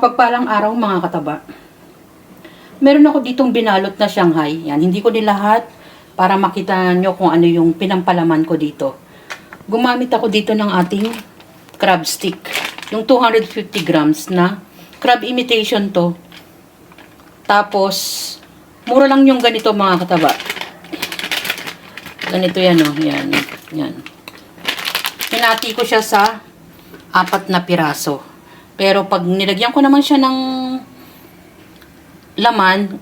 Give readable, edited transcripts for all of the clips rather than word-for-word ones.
Mapagpalang araw mga kataba. Meron ako ditong binalot na Shanghai. Yan, hindi ko nilahat para makita nyo kung ano yung pinampalaman ko dito. Gumamit ako dito ng ating crab stick. Yung 250 grams na crab imitation to. Tapos, mura lang yung ganito mga kataba. Ganito yan o. Yan. Yan. Hinati ko siya sa 4 na piraso. Pero pag nilagyan ko naman siya ng laman,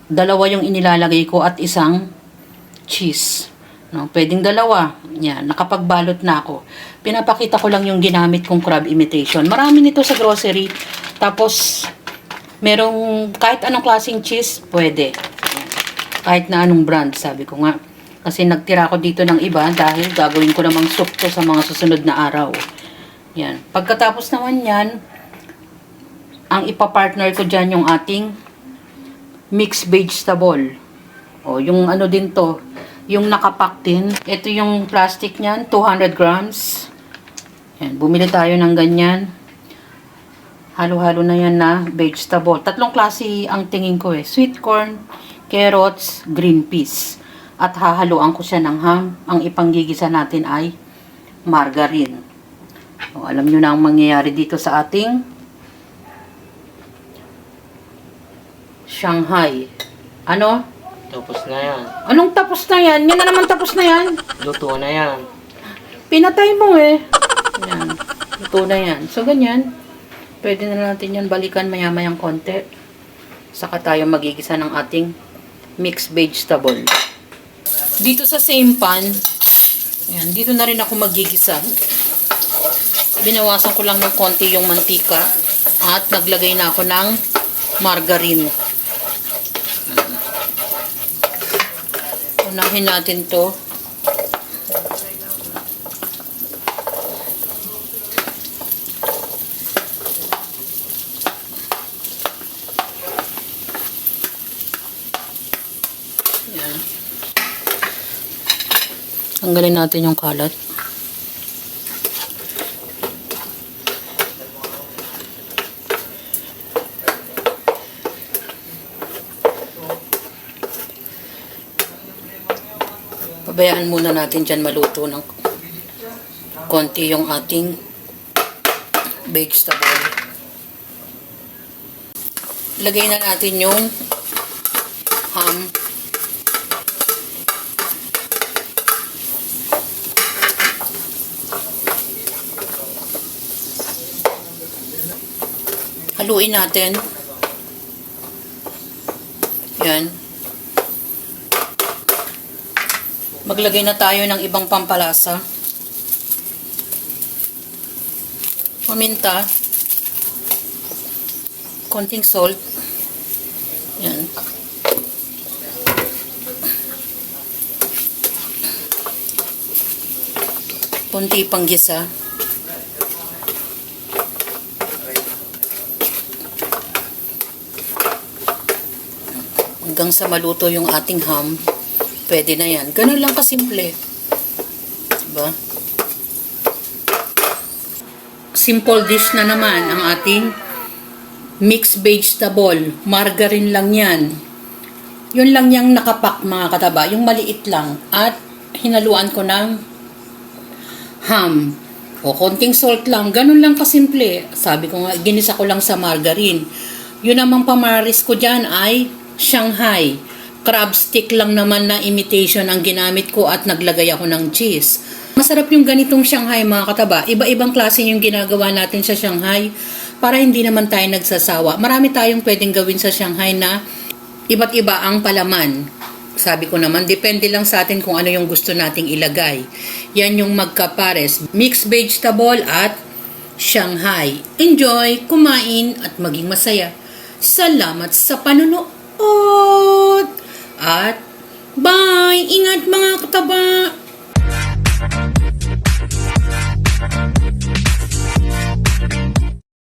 2 yung inilalagay ko at isang cheese. No, pwedeng 2. Yan, nakapagbalot na ako. Pinapakita ko lang yung ginamit kong crab imitation. Marami nito sa grocery. Tapos, merong kahit anong klaseng cheese, pwede. Kahit na anong brand, sabi ko nga. Kasi nagtira ko dito ng iba dahil gagawin ko namang soup to sa mga susunod na araw. Yan. Pagkatapos naman yan, ang ipapartner ko dyan yung ating mixed vegetable. O, yung ano din to, yung nakapack din. Ito yung plastic niyan, 200 grams. Yan. Bumili tayo ng ganyan. Halo-halo na yan na vegetable. 3 klase ang tingin ko eh. Sweet corn, carrots, green peas. At hahaluan ko siya ng ham. Ang ipanggigisa natin ay margarine. O, alam nyo na ang mangyayari dito sa ating Shanghai. Ano? Tapos na yan. Anong tapos na yan? Yan na naman tapos na yan. Luto na yan. Pinatay mo eh. Yan. Ito na yan. So, ganyan. Pwede na natin yan balikan maya-mayang konti. Saka tayo magigisa ng ating mixed vegetable. Dito sa same pan, yan, dito na rin ako magigisa. Binawasan ko lang ng konti yung mantika at naglagay na ako ng margarine. Unahin natin to. Yan. Tanggalin natin yung kalat. Pabayaan muna natin dyan maluto ng konti yung ating vegetable. Lagay na natin yung ham. Haluin natin. Yan. Maglagay na tayo ng ibang pampalasa. Paminta. Konting salt. Yan. Konti panggisa. Hanggang sa maluto yung ating ham. Pwede na yan. Ganun lang kasimple. Diba? Simple dish na naman ang ating mixed vegetable. Margarine lang yan. Yun lang yung nakapak mga kataba. Yung maliit lang. At hinaluan ko ng ham. O konting salt lang. Ganun lang kasimple. Sabi ko nga, ginisa ko lang sa margarine. Yun namang pamaris ko dyan ay Shanghai. Crab stick lang naman na imitation ang ginamit ko at naglagay ako ng cheese. Masarap yung ganitong Shanghai mga kataba. Iba-ibang klase yung ginagawa natin sa Shanghai para hindi naman tayo nagsasawa. Marami tayong pwedeng gawin sa Shanghai na iba't iba ang palaman. Sabi ko naman, depende lang sa atin kung ano yung gusto nating ilagay. Yan yung magkapares. Mixed vegetable at Shanghai. Enjoy, kumain at maging masaya. Salamat sa panonood! At bye! Ingat mga kataba!